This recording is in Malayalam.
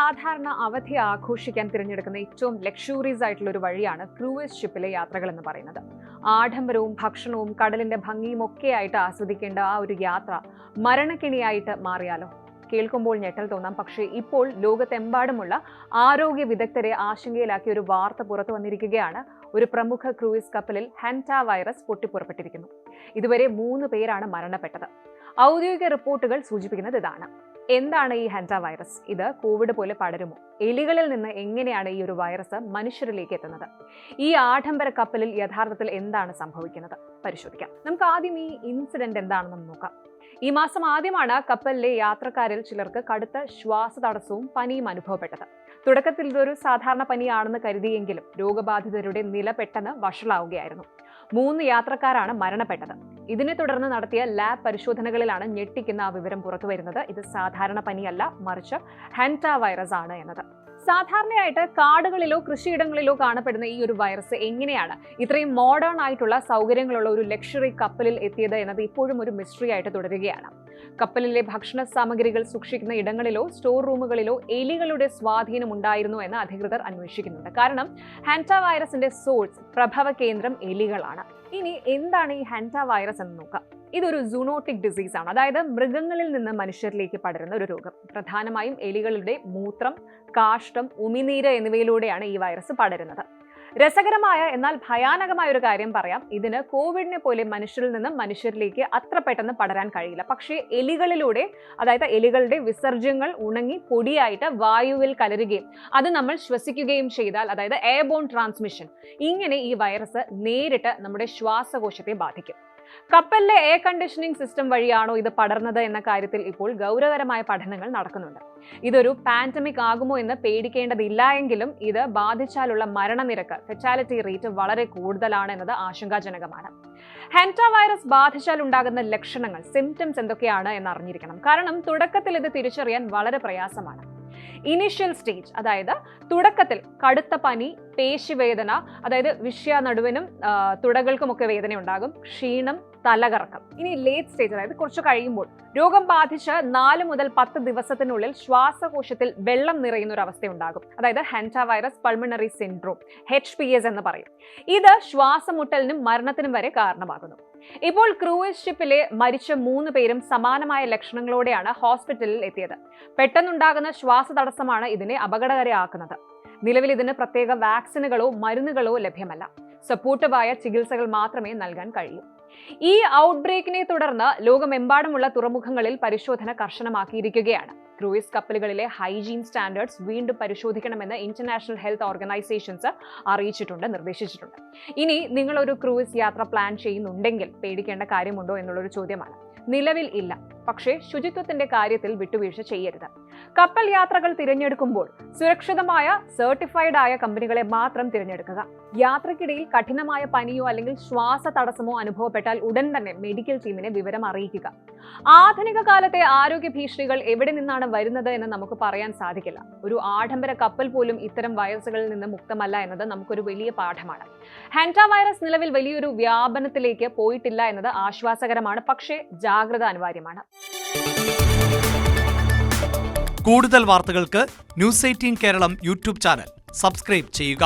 സാധാരണ അവധി ആഘോഷിക്കാൻ തിരഞ്ഞെടുക്കുന്ന ഏറ്റവും ലക്ഷൂറീസ് ആയിട്ടുള്ള ഒരു വഴിയാണ് ക്രൂയിസ് ഷിപ്പിലെ യാത്രകൾ എന്ന് പറയുന്നത്. ആഡംബരവും ഭക്ഷണവും കടലിന്റെ ഭംഗിയും ഒക്കെ ആയിട്ട് ആസ്വദിക്കേണ്ട ആ ഒരു യാത്ര മരണക്കെണിയായിട്ട് മാറിയാലോ? കേൾക്കുമ്പോൾ ഞെട്ടൽ തോന്നാം. പക്ഷേ ഇപ്പോൾ ലോകത്തെമ്പാടുമുള്ള ആരോഗ്യ വിദഗ്ധരെ ആശങ്കയിലാക്കിയ ഒരു വാർത്ത പുറത്തു വന്നിരിക്കുകയാണ്. ഒരു പ്രമുഖ ക്രൂയിസ് കപ്പലിൽ ഹാൻറ്റ വൈറസ് പൊട്ടിപ്പുറപ്പെട്ടിരിക്കുന്നു. ഇതുവരെ 3 പേരാണ് മരണപ്പെട്ടത്. ഔദ്യോഗിക റിപ്പോർട്ടുകൾ സൂചിപ്പിക്കുന്നത് ഇതാണ്. എന്താണ് ഈ ഹാൻറ്റ വൈറസ്? ഇത് കോവിഡ് പോലെ പടരുമോ? എലികളിൽ നിന്ന് എങ്ങനെയാണ് ഈ ഒരു വൈറസ് മനുഷ്യരിലേക്ക് എത്തുന്നത്? ഈ ആഡംബര കപ്പലിൽ യഥാർത്ഥത്തിൽ എന്താണ് സംഭവിക്കുന്നത്? പരിശോധിക്കാം. നമുക്ക് ആദ്യം ഈ ഇൻസിഡന്റ് എന്താണെന്ന് നോക്കാം. ഈ മാസം ആദ്യമാണ് കപ്പലിലെ യാത്രക്കാരിൽ ചിലർക്ക് കടുത്ത ശ്വാസതടസ്സവും പനിയും അനുഭവപ്പെട്ടത്. തുടക്കത്തിൽ ഇതൊരു സാധാരണ പനിയാണെന്ന് കരുതിയെങ്കിലും രോഗബാധിതരുടെ നില പെട്ടെന്ന് വഷളാവുകയായിരുന്നു. 3 യാത്രക്കാരാണ് മരണപ്പെട്ടത്. ഇതിനെ തുടർന്ന് നടത്തിയ ലാബ് പരിശോധനകളിലാണ് ഞെട്ടിക്കുന്ന ആ വിവരം പുറത്തുവരുന്നത്. ഇത് സാധാരണ പനിയല്ല, മറിച്ച് ഹാൻറ്റ വൈറസ് ആണ് എന്നത്. സാധാരണയായിട്ട് കാടുകളിലോ കൃഷിയിടങ്ങളിലോ കാണപ്പെടുന്ന ഈ ഒരു വൈറസ് എങ്ങനെയാണ് ഇത്രയും മോഡേൺ ആയിട്ടുള്ള സൗകര്യങ്ങളുള്ള ഒരു ലക്ഷറി കപ്പലിൽ എത്തിയത് എന്നത് ഇപ്പോഴും ഒരു മിസ്റ്ററി ആയിട്ട് തുടരുകയാണ്. കപ്പലിലെ ഭക്ഷണ സാമഗ്രികൾ സൂക്ഷിക്കുന്ന ഇടങ്ങളിലോ സ്റ്റോർ റൂമുകളിലോ എലികളുടെ സ്വാധീനം ഉണ്ടായിരുന്നു എന്ന് അധികൃതർ അന്വേഷിക്കുന്നുണ്ട്. കാരണം ഹാൻറ്റ വൈറസിന്റെ സോഴ്സ്, പ്രഭവ കേന്ദ്രം എലികളാണ്. ഇനി എന്താണ് ഈ ഹാൻറ്റ വൈറസ് എന്ന് നോക്കാം. ഇതൊരു സൂണോട്ടിക് ഡിസീസ് ആണ്. അതായത് മൃഗങ്ങളിൽ നിന്ന് മനുഷ്യരിലേക്ക് പടരുന്ന ഒരു രോഗം. പ്രധാനമായും എലികളുടെ മൂത്രം, കാഷ്ടം, ഉമിനീര് എന്നിവയിലൂടെയാണ് ഈ വൈറസ് പടരുന്നത്. രസകരമായ എന്നാൽ ഭയാനകമായ ഒരു കാര്യം പറയാം. ഇതിന് കോവിഡിനെ പോലെ മനുഷ്യരിൽ നിന്ന് മനുഷ്യരിലേക്ക് അത്ര പെട്ടെന്ന് പടരാൻ കഴിയില്ല. പക്ഷേ എലികളിലൂടെ, അതായത് എലികളുടെ വിസർജ്യങ്ങൾ ഉണങ്ങി പൊടിയായിട്ട് വായുവിൽ കലരുകയും അത് നമ്മൾ ശ്വസിക്കുകയും ചെയ്താൽ, അതായത് എയർബോൺ ട്രാൻസ്മിഷൻ, ഇങ്ങനെ ഈ വൈറസ് നേരിട്ട് നമ്മുടെ ശ്വാസകോശത്തെ ബാധിക്കും. കപ്പലിലെ എയർ കണ്ടീഷനിങ് സിസ്റ്റം വഴിയാണോ ഇത് പടർന്നത് എന്ന കാര്യത്തിൽ ഇപ്പോൾ ഗൗരവകരമായ പഠനങ്ങൾ നടക്കുന്നുണ്ട്. ഇതൊരു പാൻഡമിക് ആകുമോ എന്ന് പേടിക്കേണ്ടതില്ല എങ്കിലും ഇത് ബാധിച്ചാലുള്ള മരണനിരക്ക്, ഫെറ്റാലിറ്റി റേറ്റ് വളരെ കൂടുതലാണ് എന്നത് ആശങ്കാജനകമാണ്. ഹാൻറ്റ വൈറസ് ബാധിച്ചാൽ ഉണ്ടാകുന്ന ലക്ഷണങ്ങൾ, സിംറ്റംസ് എന്തൊക്കെയാണ് എന്ന് അറിഞ്ഞിരിക്കണം. കാരണം തുടക്കത്തിൽ ഇത് തിരിച്ചറിയാൻ വളരെ പ്രയാസമാണ്. ഇനീഷ്യൽ സ്റ്റേജ്, അതായത് തുടക്കത്തിൽ കടുത്ത പനി, പേശിവേദന, അതായത് വിഷ്യ നടുവിനും തുടകൾക്കുമൊക്കെ വേദന ഉണ്ടാകും, ക്ഷീണം, തലകറക്കം. ഇനി ലേറ്റ് സ്റ്റേജ്, അതായത് കുറച്ച് കഴിയുമ്പോൾ രോഗം ബാധിച്ച് 4 മുതൽ 10 ദിവസത്തിനുള്ളിൽ ശ്വാസകോശത്തിൽ വെള്ളം നിറയുന്ന ഒരു അവസ്ഥ ഉണ്ടാകും. അതായത് ഹാൻറ്റ വൈറസ് പൾമണറി സിൻഡ്രോം, HPS എന്ന് പറയും. ഇത് ശ്വാസമുട്ടലിനും മരണത്തിനും വരെ കാരണമാകുന്നു. ഇപ്പോൾ ക്രൂയിസ് ഷിപ്പിലെ മരിച്ച 3 പേരും സമാനമായ ലക്ഷണങ്ങളോടെയാണ് ഹോസ്പിറ്റലിൽ എത്തിയത്. പെട്ടെന്നുണ്ടാകുന്ന ശ്വാസതടസ്സമാണ് ഇതിനെ അപകടകരമാക്കുന്നത്. നിലവിൽ ഇതിന് പ്രത്യേക വാക്സിനുകളോ മരുന്നുകളോ ലഭ്യമല്ല. സപ്പോർട്ടീവായ ചികിത്സകൾ മാത്രമേ നൽകാൻ കഴിയൂ. ഈ ഔട്ട്ബ്രേക്കിനെ തുടർന്ന് ലോകമെമ്പാടുമുള്ള തുറമുഖങ്ങളിൽ പരിശോധന കർശനമാക്കിയിരിക്കുകയാണ്. ക്രൂയിസ് കപ്പലുകളിലെ ഹൈജീൻ സ്റ്റാൻഡേർഡ്സ് വീണ്ടും പരിശോധിക്കണമെന്ന് ഇന്റർനാഷണൽ ഹെൽത്ത് ഓർഗനൈസേഷൻസ് നിർദ്ദേശിച്ചിട്ടുണ്ട്. ഇനി നിങ്ങൾ ഒരു ക്രൂയിസ് യാത്ര പ്ലാൻ ചെയ്യുന്നുണ്ടെങ്കിൽ പേടിക്കേണ്ട കാര്യമുണ്ടോ എന്നുള്ളൊരു ചോദ്യമാണ്. നിലവിൽ ഇല്ല. പക്ഷേ ശുചിത്വത്തിന്റെ കാര്യത്തിൽ വിട്ടുവീഴ്ച ചെയ്യരുത്. കപ്പൽ യാത്രകൾ തിരഞ്ഞെടുക്കുമ്പോൾ സുരക്ഷിതമായ, സർട്ടിഫൈഡ് ആയ കമ്പനികളെ മാത്രം തിരഞ്ഞെടുക്കുക. യാത്രക്കിടയിൽ കഠിനമായ പനിയോ അല്ലെങ്കിൽ ശ്വാസ തടസ്സമോ അനുഭവപ്പെട്ടാൽ ഉടൻ തന്നെ മെഡിക്കൽ ടീമിനെ വിവരം അറിയിക്കുക. ആധുനിക കാലത്തെ ആരോഗ്യ ഭീഷണികൾ എവിടെ നിന്നാണ് വരുന്നത് എന്ന് നമുക്ക് പറയാൻ സാധിക്കില്ല. ഒരു ആഡംബര കപ്പൽ പോലും ഇത്തരം വൈറസുകളിൽ നിന്ന് മുക്തമല്ല എന്നത് നമുക്കൊരു വലിയ പാഠമാണ്. ഹാൻറ്റ വൈറസ് നിലവിൽ വലിയൊരു വ്യാപനത്തിലേക്ക് പോയിട്ടില്ല എന്നത് ആശ്വാസകരമാണ്. പക്ഷേ ജാഗ്രത അനിവാര്യമാണ്. കൂടുതൽ വാർത്തകൾക്ക് news 18 Keralam YouTube channel subscribe ചെയ്യുക.